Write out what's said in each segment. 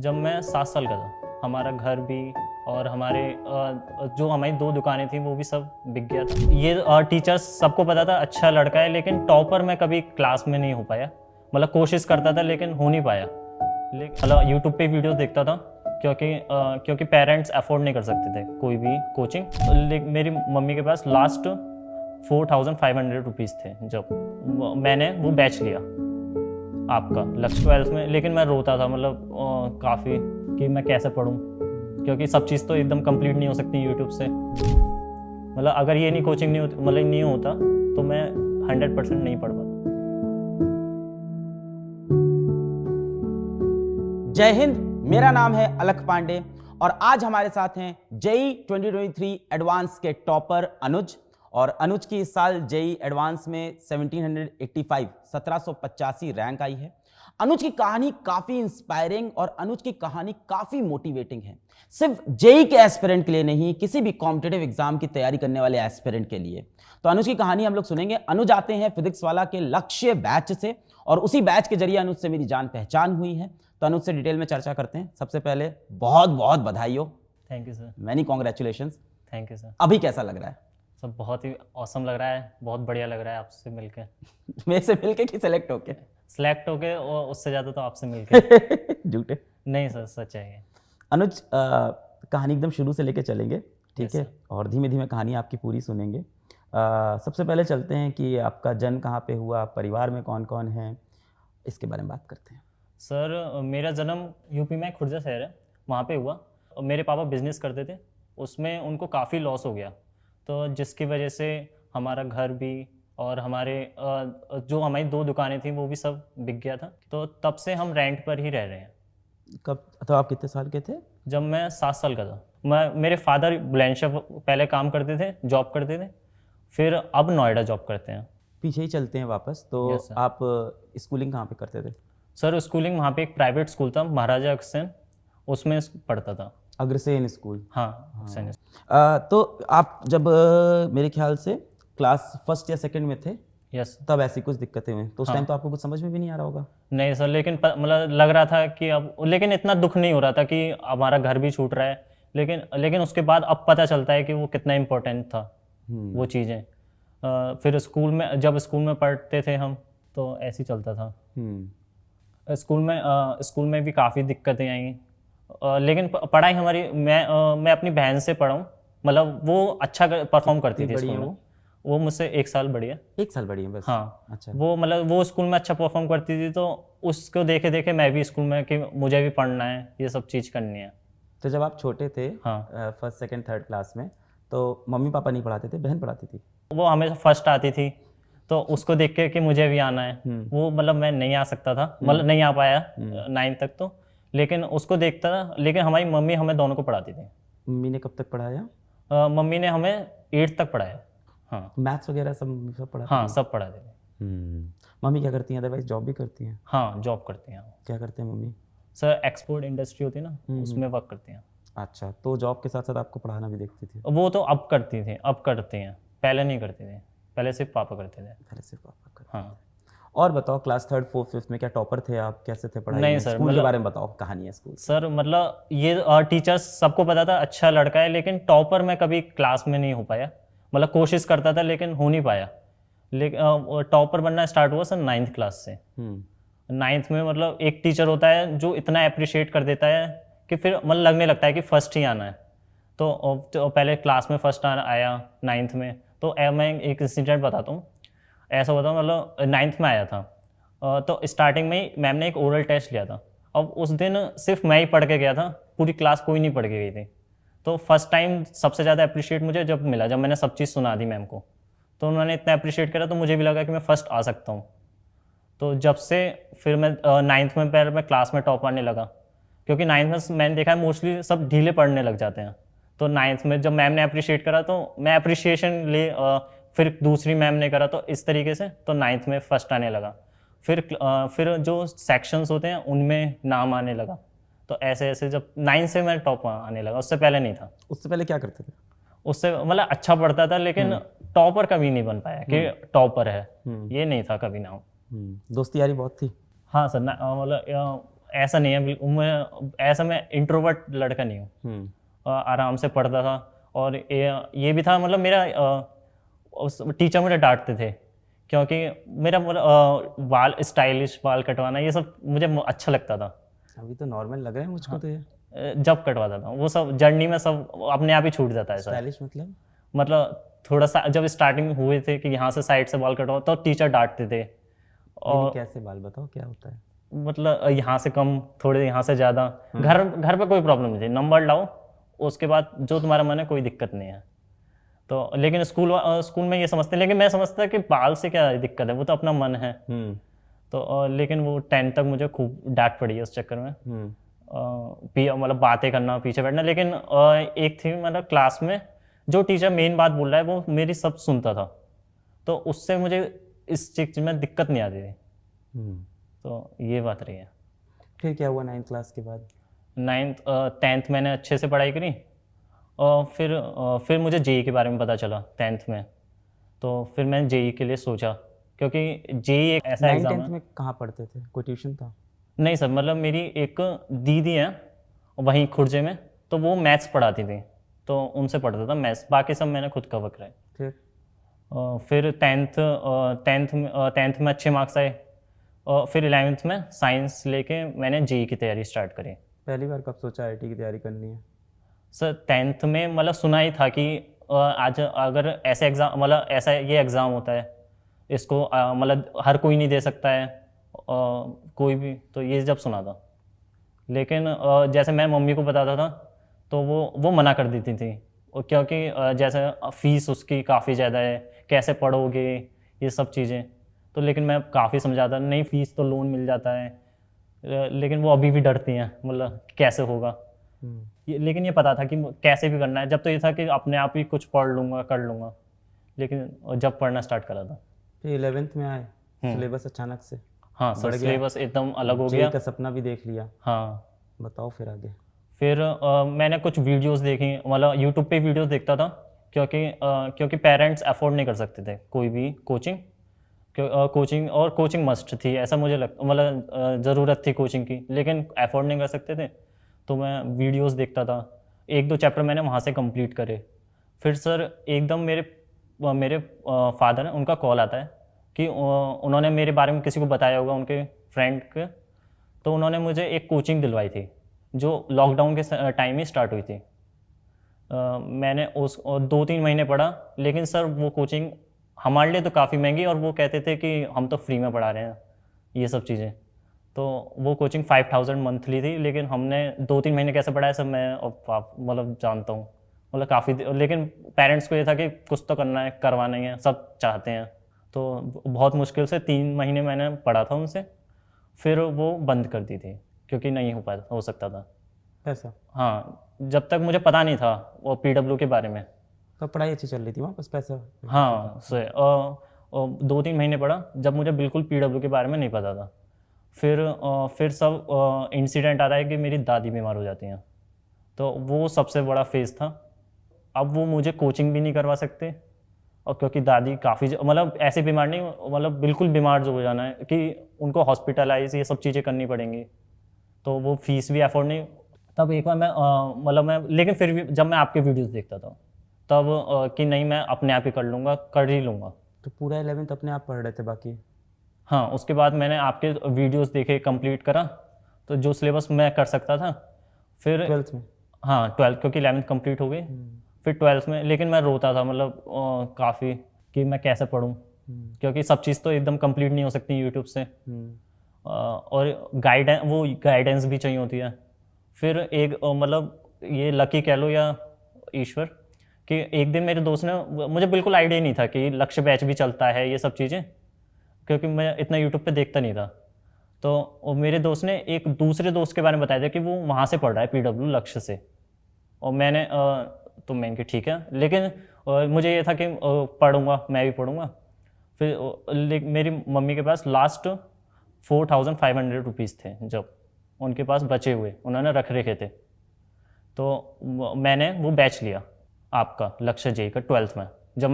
जब मैं 7 साल का था, हमारा घर भी और जो हमारी 2 दुकानें थी वो भी सब बिक गया था। ये टीचर्स सबको पता था अच्छा लड़का है, लेकिन टॉपर मैं कभी क्लास में नहीं हो पाया। मतलब कोशिश करता था लेकिन हो नहीं पाया। लेकिन मतलब यूट्यूब पे वीडियो देखता था क्योंकि पेरेंट्स अफोर्ड नहीं कर सकते थे कोई भी कोचिंग। मेरी मम्मी के पास लास्ट 4500 रुपीज़ थे जब मैंने वो बैच लिया आपका लक्ष्य 12th में। लेकिन मैं रोता था, मतलब काफ़ी कि मैं कैसे पढूं, क्योंकि सब चीज़ तो एकदम कंप्लीट नहीं हो सकती यूट्यूब से। मतलब अगर ये नहीं कोचिंग नहीं होती, मतलब नहीं होता तो मैं 100% नहीं पढ़ पाता। जय हिंद, मेरा नाम है अलख पांडे और आज हमारे साथ हैं जेई 2023 एडवांस के टॉपर अनुज। और अनुज की इस साल जेई एडवांस में 1785 रैंक आई है। अनुज की कहानी काफी इंस्पायरिंग और अनुज की कहानी काफी मोटिवेटिंग है, सिर्फ जेई के एस्पिरेंट के लिए नहीं, किसी भी कॉम्पिटिटिव एग्जाम की तैयारी करने वाले एस्पिरेंट के लिए। तो अनुज की कहानी हम लोग सुनेंगे। अनुज आते हैं फिजिक्स वाला के लक्ष्य बैच से और उसी बैच के जरिए अनुज से मेरी जान पहचान हुई है। तो अनुज से डिटेल में चर्चा करते हैं। सबसे पहले बहुत बहुत बधाई हो। Thank you sir. Many congratulations. Thank you sir. अभी कैसा लग रहा है? सब बहुत ही ऑसम लग रहा है, बहुत बढ़िया लग रहा है आपसे मिलके। मेरे से मिलके कि सेलेक्ट होके? सेलेक्ट होके और उससे ज़्यादा तो आपसे मिलके। झूठे नहीं सर, सच है ये। अनुज, कहानी एकदम शुरू से लेके चलेंगे, ठीक Yes, है? और धीमे धीमे कहानी आपकी पूरी सुनेंगे। सबसे पहले चलते हैं कि आपका जन्म कहाँ पे हुआ, परिवार में कौन कौन है, इसके बारे में बात करते हैं। सर मेरा जन्म यूपी में खुर्जा शहर है, वहाँ पे हुआ। मेरे पापा बिजनेस करते थे, उसमें उनको काफ़ी लॉस हो गया, तो जिसकी वजह से हमारा घर भी और जो हमारी 2 दुकानें थी वो भी सब बिक गया था। तो तब से हम रेंट पर ही रह रहे हैं। कब, तो आप कितने साल के थे? जब मैं 7 साल का था। मेरे फादर बुलंदशहर पहले काम करते थे, जॉब करते थे, फिर अब नोएडा जॉब करते हैं। पीछे ही चलते हैं वापस। तो Yes, sir. आप स्कूलिंग कहाँ पे करते थे? सर स्कूलिंग वहाँ पे एक प्राइवेट स्कूल था, महाराजा अग्रसेन, उसमें पढ़ता था। अग्रसेन स्कूल। हाँ, अग्रसेन। तो आप जब मेरे ख्याल से क्लास फर्स्ट या सेकंड में थे, यस। तब ऐसी कुछ दिक्कतें हुई, तो उस टाइम हाँ। तो आपको कुछ समझ में भी नहीं आ रहा होगा? नहीं सर, लेकिन मतलब लग रहा था कि अब, लेकिन इतना दुख नहीं हो रहा था कि हमारा घर भी छूट रहा है। लेकिन उसके बाद अब पता चलता है कि वो कितना इम्पोर्टेंट था वो चीज़ें। फिर जब स्कूल में पढ़ते थे हम, तो ऐसे ही चलता था। स्कूल में भी काफ़ी दिक्कतें आई, लेकिन पढ़ाई हमारी, मैं अपनी बहन से पढ़ा हूँ। मतलब वो अच्छा परफॉर्म करती थी बड़ी स्कूल है में। वो मुझसे 1 साल बड़ी है। 1 साल बड़ी है बस? हाँ। अच्छा। वो स्कूल में अच्छा परफॉर्म करती थी, तो उसको देखे देखे मैं भी स्कूल में कि मुझे भी पढ़ना है, ये सब चीज़ करनी है। तो जब आप छोटे थे, हाँ। फर्स्ट सेकंड थर्ड क्लास में, तो मम्मी पापा नहीं पढ़ाते थे, बहन पढ़ाती थी? वो हमेशा फर्स्ट आती थी, तो उसको देख के कि मुझे भी आना है। वो मतलब मैं नहीं आ सकता था, मतलब नहीं आ पाया 9 तक तो, लेकिन उसको देखता था। लेकिन हमारी मम्मी हमें दोनों को पढ़ाती थी। मम्मी ने कब तक पढ़ाया? मम्मी ने हमें 8th तक पढ़ाया। हाँ। मैथ्स वगैरह सब पढ़ाती हाँ, सब पढ़ाते थे। मम्मी क्या करती हैं? अदरवाइज जॉब भी करती हैं? हाँ, जॉब करती हैं। क्या करते हैं मम्मी? सर एक्सपोर्ट इंडस्ट्री होती है ना, उसमें वर्क करती हैं। अच्छा, तो जॉब के साथ साथ आपको पढ़ाना भी देखती थी? वो तो अब करती थी, अब करती हैं, पहले नहीं करती थी। पहले सिर्फ पापा करते थे। पहले सिर्फ पापा करते। हाँ। और बताओ, क्लास थर्ड फोर्थ फिफ्थ में क्या टॉपर थे आप? कैसे थे पढ़ाई नहीं में? सर, स्कूल के मतलब बारे में बताओ, कहानी है स्कूल। सर मतलब ये टीचर्स सबको पता था अच्छा लड़का है, लेकिन टॉपर मैं कभी क्लास में नहीं हो पाया। मतलब कोशिश करता था लेकिन हो नहीं पाया। लेकिन टॉपर बनना स्टार्ट हुआ सर 9th क्लास से। 9th में मतलब एक टीचर होता है जो इतना अप्रिशिएट कर देता है कि फिर मतलब लगने लगता है कि फर्स्ट ही आना है। तो पहले क्लास में फर्स्ट आया 9th में। तो मैं एक इंसिडेंट बताता हूँ। ऐसा होता, मतलब 9th में आया था, तो स्टार्टिंग में ही मैम ने एक ओरल टेस्ट लिया था। अब उस दिन सिर्फ मैं ही पढ़ के गया था, पूरी क्लास कोई नहीं पढ़ के गई थी। तो फर्स्ट टाइम सबसे ज़्यादा अप्रिशिएट मुझे जब मिला, जब मैंने सब चीज़ सुना दी मैम को, तो उन्होंने इतना अप्रिशिएट करा, तो मुझे भी लगा कि मैं फ़र्स्ट आ सकता हूँ। तो जब से फिर मैं 9th में पहले मैं क्लास में टॉप आने लगा, क्योंकि 9th में मैंने देखा है मोस्टली सब ढीले पढ़ने लग जाते हैं। तो 9th में जब मैम ने अप्रिशिएट करा, तो मैं अप्रिशिएशन फिर दूसरी मैम ने करा, तो इस तरीके से तो 9th में फर्स्ट आने लगा। फिर जो सेक्शंस होते हैं उनमें नाम आने लगा। तो ऐसे ऐसे जब 9th से मैं टॉप आने लगा, उससे पहले नहीं था। उससे पहले क्या करते थे? उससे मतलब अच्छा पढ़ता था, लेकिन टॉपर कभी नहीं बन पाया कि टॉपर है, ये नहीं था कभी ना। दोस्ती यारी बहुत थी? हाँ सर, मतलब ऐसा नहीं है बिल्कुल, मैं इंट्रोवर्ट लड़का नहीं हूँ। आराम से पढ़ता था। और ये भी था, मतलब मेरा टीचर मुझे डांटते थे क्योंकि मेरा बाल स्टाइलिश बाल कटवाना ये सब मुझे अच्छा लगता था। अभी तो नॉर्मल लग रहा है मुझको। तो ये जब कटवाता था वो सब जर्नी में सब अपने आप ही छूट जाता है सर। स्टाइलिश मतलब थोड़ा सा जब स्टार्टिंग हुए थे कि यहाँ से साइड से बाल कटवाओ तो टीचर डांटते थे। और कैसे बाल बताओ क्या होता है? मतलब यहाँ से कम, थोड़े यहाँ से ज़्यादा। घर पे कोई प्रॉब्लम नहीं थी, नंबर लाओ, उसके बाद जो तुम्हारा मन है कोई दिक्कत नहीं है। तो लेकिन स्कूल में ये समझते हैं, लेकिन मैं समझता कि बाल से क्या दिक्कत है, वो तो अपना मन है। तो लेकिन वो 10th तक मुझे खूब डांट पड़ी है उस चक्कर में। मतलब बातें करना, पीछे बैठना। लेकिन एक थी मतलब क्लास में जो टीचर मेन बात बोल रहा है वो मेरी सब सुनता था, तो उससे मुझे इस चीज में दिक्कत नहीं आती थी। तो ये बात रही है। फिर क्या हुआ 9th क्लास के बाद? 10th मैंने अच्छे से पढ़ाई करी। और फिर मुझे जेई के बारे में पता चला 10th में। तो फिर मैंने जेई के लिए सोचा, क्योंकि जेई एक ऐसा एग्जाम है। में कहाँ पढ़ते थे? कोई ट्यूशन था? नहीं सर, मतलब मेरी एक दीदी है वहीं खुर्जे में, तो वो मैथ्स पढ़ाती थी, तो उनसे पढ़ता था मैथ्स। बाकी सब मैंने खुद कवर कराए। फिर 10th में अच्छे मार्क्स आए। और फिर 11th में साइंस लेके मैंने जेई की तैयारी स्टार्ट करी। पहली बार कब सोचा आईआईटी की तैयारी करनी है? सर 10th में मतलब सुना ही था कि आज अगर ऐसे एग्ज़ाम, मतलब ऐसा ये एग्ज़ाम होता है, इसको मतलब हर कोई नहीं दे सकता है, कोई भी। तो ये जब सुना था, लेकिन जैसे मैं मम्मी को बताता था तो वो मना कर देती थी, क्योंकि जैसे फीस उसकी काफ़ी ज़्यादा है, कैसे पढ़ोगे, ये सब चीज़ें। तो लेकिन मैं काफ़ी समझाता, नहीं फीस तो लोन मिल जाता है। लेकिन वो अभी भी डरती हैं, मतलब कैसे होगा। लेकिन ये पता था कि कैसे भी करना है। जब तो ये था कि अपने आप ही कुछ पढ़ लूँगा, कर लूँगा। लेकिन जब पढ़ना स्टार्ट करा था फिर 11th में आए, सिलेबस अचानक से हाँ सर, सिलेबस एकदम अलग हो गया। का सपना भी देख लिया। हाँ बताओ फिर आगे। फिर मैंने कुछ वीडियोस देखी, मतलब यूट्यूब पे वीडियोस देखता था, क्योंकि पेरेंट्स अफोर्ड नहीं कर सकते थे कोई भी कोचिंग। कोचिंग मस्ट थी, ऐसा मुझे मतलब ज़रूरत थी कोचिंग की, लेकिन अफोर्ड नहीं कर सकते थे। तो मैं वीडियोस देखता था, 1-2 चैप्टर मैंने वहाँ से कंप्लीट करे। फिर सर एकदम मेरे फादर हैं, उनका कॉल आता है कि उन्होंने मेरे बारे में किसी को बताया होगा, उनके फ्रेंड के। तो उन्होंने मुझे एक कोचिंग दिलवाई थी जो लॉकडाउन के टाइम ही स्टार्ट हुई थी। मैंने उस 2-3 महीने पढ़ा, लेकिन सर वो कोचिंग हमारे लिए तो काफ़ी महंगी, और वो कहते थे कि हम तो फ्री में पढ़ा रहे हैं ये सब चीज़ें। तो वो कोचिंग 5000 मंथली थी, लेकिन हमने 2-3 महीने कैसे पढ़ाया सब मैं मतलब जानता हूँ, मतलब काफ़ी। लेकिन पेरेंट्स को ये था कि कुछ तो करना है, करवाना ही है, सब चाहते हैं। तो बहुत मुश्किल से 3 महीने मैंने पढ़ा था उनसे, फिर वो बंद कर दी थी क्योंकि नहीं हो सकता था ऐसा। हाँ, जब तक मुझे पता नहीं था वो पीडब्ल्यू के बारे में। तो पढ़ाई अच्छी चल रही थी वहाँ, बस पैसा? हाँ सर, 2-3 महीने पढ़ा जब मुझे बिल्कुल पीडब्ल्यू के बारे में नहीं पता था। फिर सब इंसिडेंट आता है कि मेरी दादी बीमार हो जाती हैं, तो वो सबसे बड़ा फेज़ था। अब वो मुझे कोचिंग भी नहीं करवा सकते, और क्योंकि दादी काफ़ी मतलब ऐसे बीमार नहीं, मतलब बिल्कुल बीमार जो हो जाना है कि उनको हॉस्पिटलाइज ये सब चीज़ें करनी पड़ेंगी, तो वो फीस भी अफोर्ड नहीं। तब एक बार मैं लेकिन फिर भी जब मैं आपके वीडियोस देखता था तब कि नहीं मैं अपने आप ही कर ही लूँगा। तो पूरा 11th अपने आप पढ़ रहे थे बाकी? हाँ, उसके बाद मैंने आपके वीडियोस देखे, कंप्लीट करा, तो जो सिलेबस मैं कर सकता था। फिर 12th में? हाँ 12th, क्योंकि 11th कंप्लीट हो गई। फिर 12th में, लेकिन मैं रोता था, मतलब काफ़ी कि मैं कैसे पढूं, क्योंकि सब चीज़ तो एकदम कंप्लीट नहीं हो सकती यूट्यूब से। और गाइडेंस भी चाहिए होती है। फिर एक मतलब ये लकी कह लो या ईश्वर कि एक दिन मेरे दोस्त ने, मुझे बिल्कुल आइडिया नहीं था कि लक्ष्य बैच भी चलता है ये सब चीज़ें, क्योंकि मैं इतना यूट्यूब पे देखता नहीं था। तो मेरे दोस्त ने एक दूसरे दोस्त के बारे में बताया था कि वो वहाँ से पढ़ रहा है पीडब्ल्यू लक्ष्य से। और मैंने कहा ठीक है, लेकिन मुझे ये था कि पढ़ूंगा, मैं भी पढ़ूंगा। फिर मेरी मम्मी के पास लास्ट 4500 रुपीज़ थे, जब उनके पास बचे हुए, उन्होंने रख रखे थे। तो मैंने वो बैच लिया आपका लक्ष्य जेई का 12th में। जब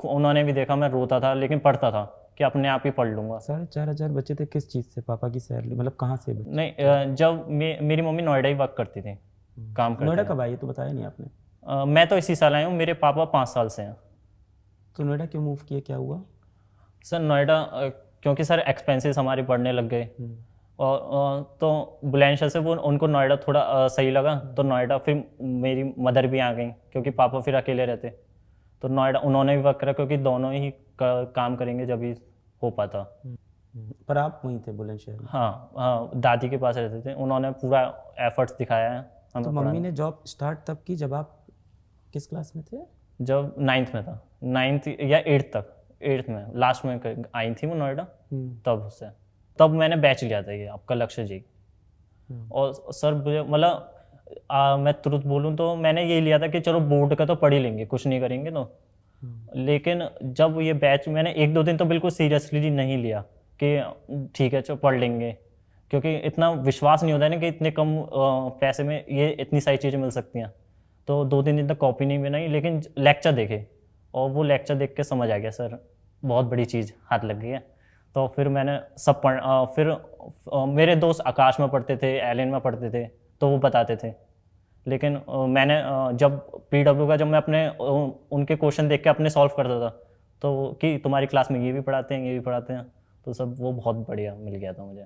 उन्होंने भी देखा मैं रोता था लेकिन पढ़ता था, कि अपने आप ही पढ़ लूँगा। 4,500 बचे थे किस चीज़ से? पापा की सैलरी मतलब कहाँ से बचे? नहीं जब मेरी मम्मी नोएडा ही वर्क करती थी, काम करती नोएडा थी। कब आई? ये तो बताया नहीं आपने। मैं तो इसी साल आया हूँ, मेरे पापा 5 साल से हैं। तो नोएडा क्यों मूव किए, क्या हुआ? सर नोएडा क्योंकि सर एक्सपेंसेस हमारे बढ़ने लग गए, और तो बुलंदशहर से वो उनको नोएडा थोड़ा सही लगा, तो नोएडा फिर मेरी मदर भी आ गई क्योंकि पापा फिर अकेले रहते, तो नोएडा उन्होंने भी वर्क करा क्योंकि दोनों ही काम करेंगे जब ही हो पाता। पर आप वहीं थे बुलंदशहर में? हाँ हाँ, दादी के पास रहते थे, उन्होंने पूरा एफर्ट्स दिखाया है हमें तो मम्मी पढ़ाने। ने जॉब स्टार्ट तब की जब आप किस क्लास में थे? जब 9th में था, 9th या 8th तक, 8th में लास्ट में आई थी वो नोएडा, तब से तब मैंने बैच लिया था ये आपका लक्ष्य जी। और सर मुझे मतलब मैं तुरंत बोलूँ तो मैंने ये लिया था कि चलो बोर्ड का तो पढ़ ही लेंगे, कुछ नहीं करेंगे तो। लेकिन जब ये बैच मैंने 1-2 दिन तो बिल्कुल सीरियसली नहीं लिया कि ठीक है चलो पढ़ लेंगे, क्योंकि इतना विश्वास नहीं होता है ना कि इतने कम पैसे में ये इतनी सारी चीज़ें मिल सकती हैं। तो 2-3 दिन तक कॉपी नहीं बनाई, लेकिन लेक्चर देखे और वो लेक्चर देख के समझ आ गया सर बहुत बड़ी चीज़ हाथ लग गई है। तो फिर मैंने सब फिर मेरे दोस्त आकाश में पढ़ते थे, एलन में पढ़ते थे, तो वो बताते थे। लेकिन मैंने जब PW का जब मैं अपने उनके क्वेश्चन देख के अपने सॉल्व करता था, तो कि तुम्हारी क्लास में ये भी पढ़ाते हैं, ये भी पढ़ाते हैं, तो सब वो बहुत बढ़िया मिल गया था मुझे।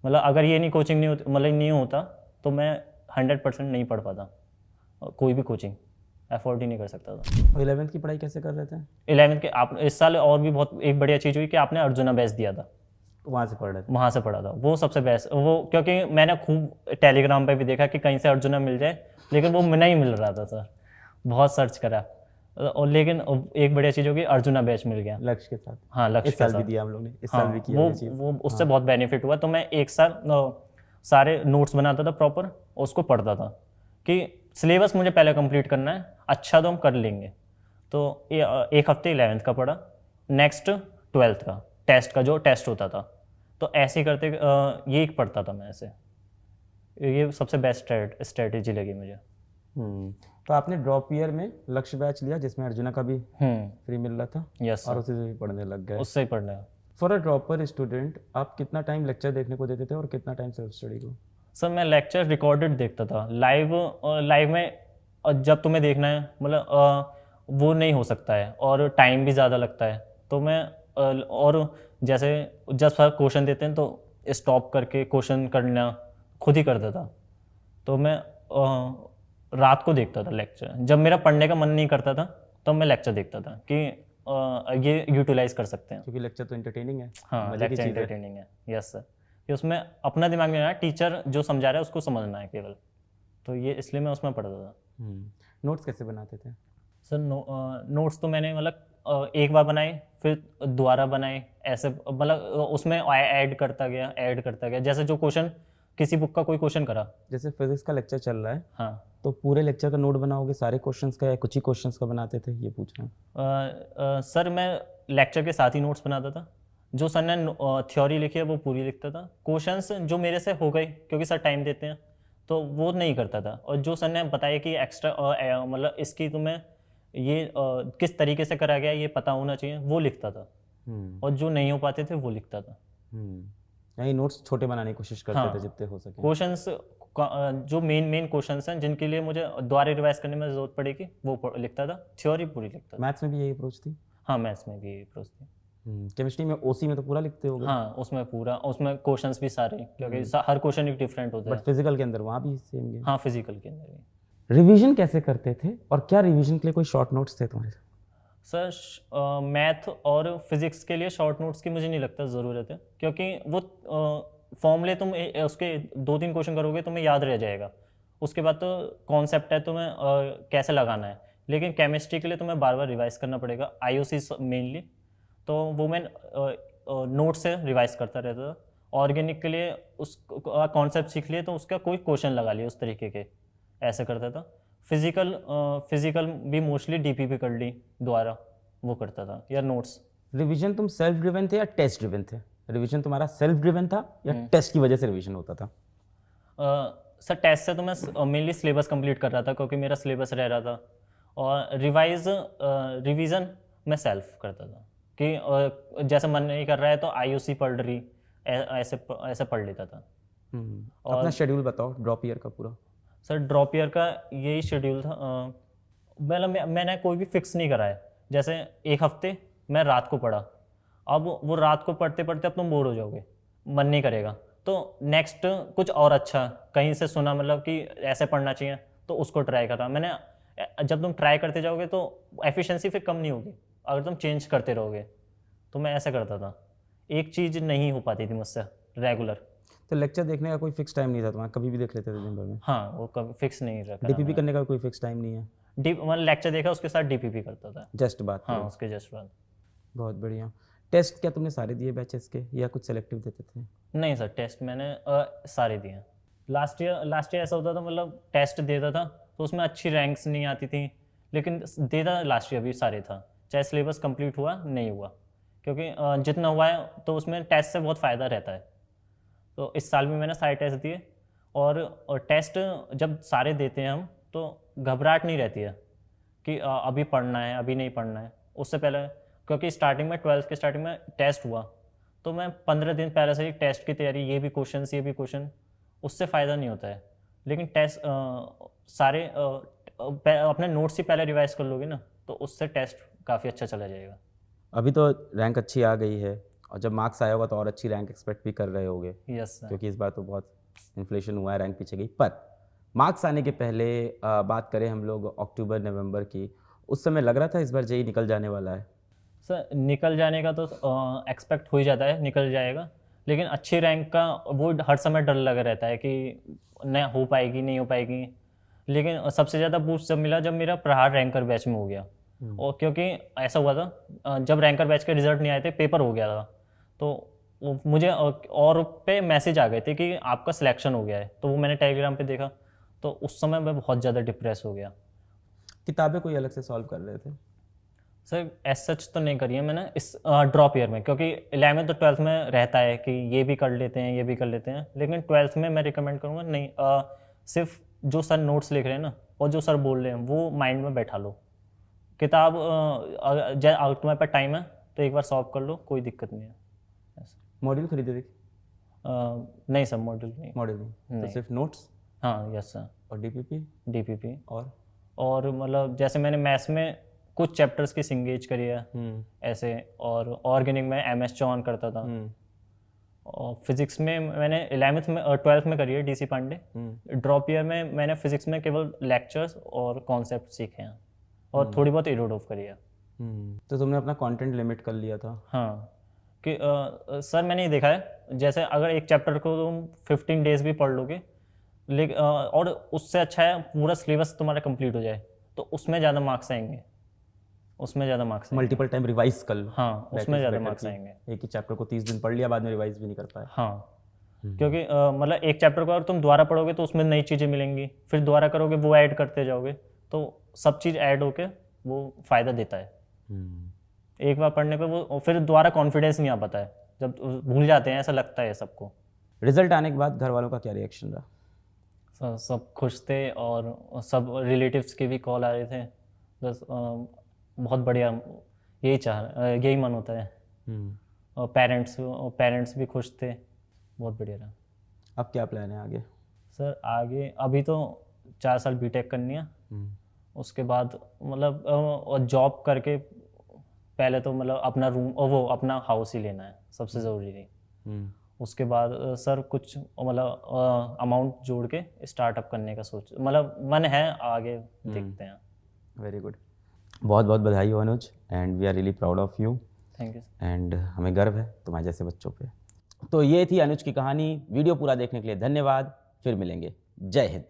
मतलब अगर ये नहीं कोचिंग नहीं होती, मतलब नहीं होता तो मैं 100% नहीं पढ़ पाता, कोई भी कोचिंग अफोर्ड ही नहीं कर सकता था। 11th की पढ़ाई कैसे कर रहे थे? 11th के आप इस साल और भी बहुत एक बढ़िया चीज़ हुई कि आपने अर्जुना बैच दिया था, तो वहाँ से पढ़ रहे थे? वहाँ से पढ़ा था, वो सबसे बेस्ट। वो क्योंकि मैंने खूब टेलीग्राम पे भी देखा कि कहीं से अर्जुना मिल जाए, लेकिन वो नहीं मिल रहा था सर, बहुत सर्च करा, और लेकिन एक बढ़िया चीज़ होगी अर्जुना बैच मिल गया लक्ष्य के साथ। हाँ, लक्ष्य इस साल के भी साथ। दिया हम लोग ने, इस हाँ, साल भी किया ये चीज़। वो उससे बहुत बेनिफिट हुआ। तो मैं एक साल सारे नोट्स बनाता था प्रॉपर, उसको पढ़ता था कि सिलेबस मुझे पहले कंप्लीट करना है, अच्छा तो हम कर लेंगे। तो एक हफ्ते 11th का पढ़ा, नेक्स्ट 12th का टेस्ट का जो टेस्ट होता था, तो ऐसे ही करते ये पढ़ता था मैं ऐसे। ये सबसे बेस्ट स्ट्रेटेजी लगी मुझे। तो आपने ड्रॉप ईयर में लक्ष्य बैच लिया जिसमें अर्जुना का भी फ्री मिल रहा था, यस और उसी से भी पढ़ने लग गए। उससे ही पढ़ना है। फॉर अ ड्रॉपर स्टूडेंट आप कितना टाइम लेक्चर देखने को देते थे और कितना टाइम सेल्फ स्टडी को? सर मैं लेक्चर रिकॉर्डेड देखता था, लाइव में जब तुम्हें देखना है मतलब वो नहीं हो सकता है और टाइम भी ज़्यादा लगता है, तो मैं और जैसे जब सर क्वेश्चन देते हैं तो स्टॉप करके क्वेश्चन करना खुद ही करता था। तो मैं रात को देखता था लेक्चर, जब मेरा पढ़ने का मन नहीं करता था तब मैं लेक्चर देखता था कि ये यूटिलाइज कर सकते हैं। क्योंकि लेक्चर तो एंटरटेनिंग है। हाँ, मजे की लेक्चर चीज़ है। एंटरटेनिंग है, यस सर, कि उसमें अपना दिमाग नहीं लगाना, टीचर जो समझा रहा है उसको समझना है केवल, तो ये इसलिए मैं उसमें पढ़ता था। नोट्स कैसे बनाते थे? सर नोट्स तो मैंने मतलब एक बार बनाए फिर दोबारा बनाए, ऐसे मतलब उसमें ऐड करता गया, जैसे जो क्वेश्चन किसी बुक का कोई क्वेश्चन करा। जैसे फिजिक्स का लेक्चर चल रहा है, हाँ, तो पूरे लेक्चर का नोट बनाओगे सारे क्वेश्चंस का या कुछ ही क्वेश्चंस का बनाते थे, ये पूछ रहा हूँ। सर मैं लेक्चर के साथ ही नोट्स बनाता था, जो सर ने थ्योरी लिखी है वो पूरी लिखता था, क्वेश्चंस जो मेरे से हो गए क्योंकि सर टाइम देते हैं तो वो नहीं करता था, और जो सर ने बताया कि एक्स्ट्रा मतलब इसकी तुम्हें ये किस तरीके से करा गया ये पता होना चाहिए वो लिखता था, और जो नहीं हो पाते थे वो लिखता था। यानी नोट्स छोटे बनाने की कोशिश करते हाँ, थे जितने हो सके। क्वेश्चंस जो मेन क्वेश्चंस हैं जिनके लिए मुझे दोबारा रिवाइज करने में ज़रूरत पड़ेगी वो लिखता था, थ्योरी पूरी लिखता था। मैथ्स में भी यही अप्रोच थी? हाँ, मैथ्स में भी यही अप्रोच थी। केमिस्ट्री में ओसी में तो पूरा लिखते होगे? हाँ, उसमें पूरा, उसमें क्वेश्चंस भी सारे, क्योंकि हर क्वेश्चन एक डिफरेंट होता बट है। फिजिकल के अंदर वहाँ भी सेम है? हाँ, फिजिकल के अंदर भी। रिवीजन कैसे करते थे और क्या रिवीजन के लिए कोई शॉर्ट नोट्स थे तुम्हारे? सर मैथ और फिजिक्स के लिए शॉर्ट नोट्स की मुझे नहीं लगता ज़रूरत है, क्योंकि वो फॉर्मूले तुम उसके 2-3 क्वेश्चन करोगे तुम्हें याद रह जाएगा, उसके बाद तो कॉन्सेप्ट है तुम्हें कैसे लगाना है। लेकिन केमिस्ट्री के लिए तुम्हें बार बार रिवाइज करना पड़ेगा, IOC मेनली, तो वो मैं नोट से रिवाइज करता रहता था। ऑर्गेनिक के लिए उस कॉन्सेप्ट सीख लिए तो उसका कोई क्वेश्चन लगा लिया उस तरीके के, ऐसे करता था। फिजिकल भी मोस्टली DPP कर ली दोबारा, वो करता था, या नोट्स। रिवीजन तुम सेल्फ ड्रिवन थे या टेस्ट ड्रिवन थे? रिवीजन तुम्हारा सेल्फ ड्रिवन था या टेस्ट की वजह से रिवीजन होता था? सर टेस्ट से तो मैं मेनली सिलेबस कंप्लीट कर रहा था क्योंकि मेरा सिलेबस रह रहा था, और रिवीजन मैं सेल्फ करता था कि जैसे मन नहीं कर रहा है तो IUC पढ़ रही, ऐसे ऐसे पढ़ लेता था। अपना शेड्यूल बताओ ड्रॉप ईयर का पूरा। सर ड्रॉप ईयर का यही शेड्यूल था। मैंने कोई भी फिक्स नहीं करा है। जैसे एक हफ्ते मैं रात को पढ़ा, अब वो रात को पढ़ते पढ़ते अब तुम बोर हो जाओगे, मन नहीं करेगा, तो नेक्स्ट कुछ और अच्छा कहीं से सुना, मतलब कि ऐसे पढ़ना चाहिए, तो उसको ट्राई करा मैंने। जब तुम ट्राई करते जाओगे तो एफिशिएंसी फिर कम नहीं होगी अगर तुम चेंज करते रहोगे। तो मैं ऐसा करता था, एक चीज़ नहीं हो पाती थी मुझसे रेगुलर। तो लेक्चर देखने का कोई फिक्स टाइम नहीं था तुम्हारा, कभी भी देख लेते थे दिन भर में? हाँ, वो कभी फिक्स नहीं रखा। DPP करने का कोई फिक्स टाइम नहीं है? मतलब लेक्चर देखा उसके साथ DPP करता था। जस्ट बात हाँ, करो। उसके जस्ट बाद। बहुत बढ़िया। टेस्ट क्या तुमने सारे दिए बैचेस के या कुछ सेलेक्टिव देते थे? नहीं सर, टेस्ट मैंने सारे दिए। लास्ट ईयर ऐसा होता था, मतलब टेस्ट देता था तो उसमें अच्छी रैंक्स नहीं आती थी, लेकिन देता लास्ट ईयर भी सारे था, चाहे सिलेबस कंप्लीट हुआ नहीं हुआ, क्योंकि जितना हुआ है तो उसमें टेस्ट से बहुत फ़ायदा रहता है। तो इस साल भी मैंने सारे टेस्ट दिए, और टेस्ट जब सारे देते हैं हम तो घबराहट नहीं रहती है कि अभी पढ़ना है अभी नहीं पढ़ना है। उससे पहले, क्योंकि स्टार्टिंग में 12th के स्टार्टिंग में टेस्ट हुआ तो मैं 15 दिन पहले से ही टेस्ट की तैयारी, ये भी क्वेश्चन, उससे फ़ायदा नहीं होता है। लेकिन टेस्ट सारे अपने नोट्स ही पहले रिवाइज कर लोगे ना, तो उससे टेस्ट काफ़ी अच्छा चला जाएगा। अभी तो रैंक अच्छी आ गई है और जब मार्क्स आया होगा तो और अच्छी रैंक एक्सपेक्ट भी कर रहे होगे। Yes sir. क्योंकि इस बार तो बहुत इन्फ्लेशन हुआ है, रैंक पीछे गई। पर मार्क्स आने के पहले बात करें हम लोग अक्टूबर नवंबर की, उस समय लग रहा था इस बार जेईई निकल जाने वाला है? सर निकल जाने का तो एक्सपेक्ट हो ही जाता है, निकल जाएगा, लेकिन अच्छी रैंक का वो हर समय डर लगा रहता है कि न हो पाएगी नहीं हो पाएगी। लेकिन सबसे ज़्यादा बूस्ट जब मिला जब मेरा प्रहार रैंकर बैच में हो गया। और क्योंकि ऐसा हुआ था, जब रैंकर बैच के रिजल्ट नहीं आए थे, पेपर हो गया था, तो मुझे और पे मैसेज आ गए थे कि आपका सिलेक्शन हो गया है। तो वो मैंने टेलीग्राम पे देखा, तो उस समय मैं बहुत ज़्यादा डिप्रेस हो गया। किताबें कोई अलग से सॉल्व कर रहे थे? सर एज सच तो नहीं करी है मैंने इस ड्रॉप ईयर में, क्योंकि 11th तो 12th में रहता है कि ये भी कर लेते हैं ये भी कर लेते हैं, लेकिन 12th में मैं रिकमेंड करूँगा नहीं, सिर्फ जो सर नोट्स लिख रहे हैं ना और जो सर बोल रहे हैं वो माइंड में बैठा लो। किताब तुम्हारे पास टाइम है तो एक बार सॉल्व कर लो, कोई दिक्कत नहीं है। मॉड्यूल खरीदे थे? नहीं सर, मॉड्यूल नहीं। मॉड्यूल नहीं, तो सिर्फ नोट्स? हाँ यस सर। और DPP और मतलब जैसे मैंने मैथ्स में कुछ चैप्टर्स की सिंगेज करी है ऐसे, और ऑर्गेनिक में MS चौहान करता था, और फिजिक्स में मैंने 11th में 12th में करी है DC पांडे। ड्रॉप ईयर में मैंने फिजिक्स में केवल लेक्चर्स और कॉन्सेप्ट सीखे हैं और थोड़ी बहुत इरोडोफ करी है। तो तुमने अपना कंटेंट लिमिट कर लिया था? हाँ, कि सर मैंने ये देखा है, जैसे अगर एक चैप्टर को तुम 15 डेज भी पढ़ लोगे, लेकिन और उससे अच्छा है पूरा सिलेबस तुम्हारा कंप्लीट हो जाए, तो उसमें ज़्यादा मार्क्स आएंगे, मल्टीपल टाइम रिवाइज कर लो। हाँ, उसमें ज़्यादा मार्क्स आएंगे। एक ही चैप्टर को 30 दिन पढ़ लिया, बाद में रिवाइज भी नहीं कर पाए। हाँ, क्योंकि मतलब एक चैप्टर को अगर तुम दोबारा पढ़ोगे तो उसमें नई चीज़ें मिलेंगी, फिर दोबारा करोगे वो ऐड करते जाओगे, तो सब चीज़ ऐड होके वो फ़ायदा देता है। एक बार पढ़ने पे वो फिर दोबारा कॉन्फिडेंस नहीं आ पाता है, जब भूल जाते हैं, ऐसा लगता है सबको। रिजल्ट आने के बाद घर वालों का क्या रिएक्शन रहा? सब खुश थे, और सब रिलेटिव्स के भी कॉल आ रहे थे, बस बहुत बढ़िया, यही मन होता है। और पेरेंट्स भी खुश थे, बहुत बढ़िया रहा। अब क्या प्लान है आगे? सर आगे अभी तो 4 साल BTech करनी है, उसके बाद मतलब जॉब करके पहले तो मतलब अपना रूम और वो अपना हाउस ही लेना है, सबसे ज़रूरी नहीं। उसके बाद सर कुछ मतलब अमाउंट जोड़ के स्टार्टअप करने का मतलब मन है, आगे देखते हैं। वेरी गुड, बहुत बहुत बधाई हो Anuj, and we are really proud of you. Thank you. And हमें गर्व है तुम्हारे जैसे बच्चों पे। तो ये थी अनुज की कहानी। वीडियो पूरा देखने के लिए धन्यवाद, फिर मिलेंगे। जय हिंद।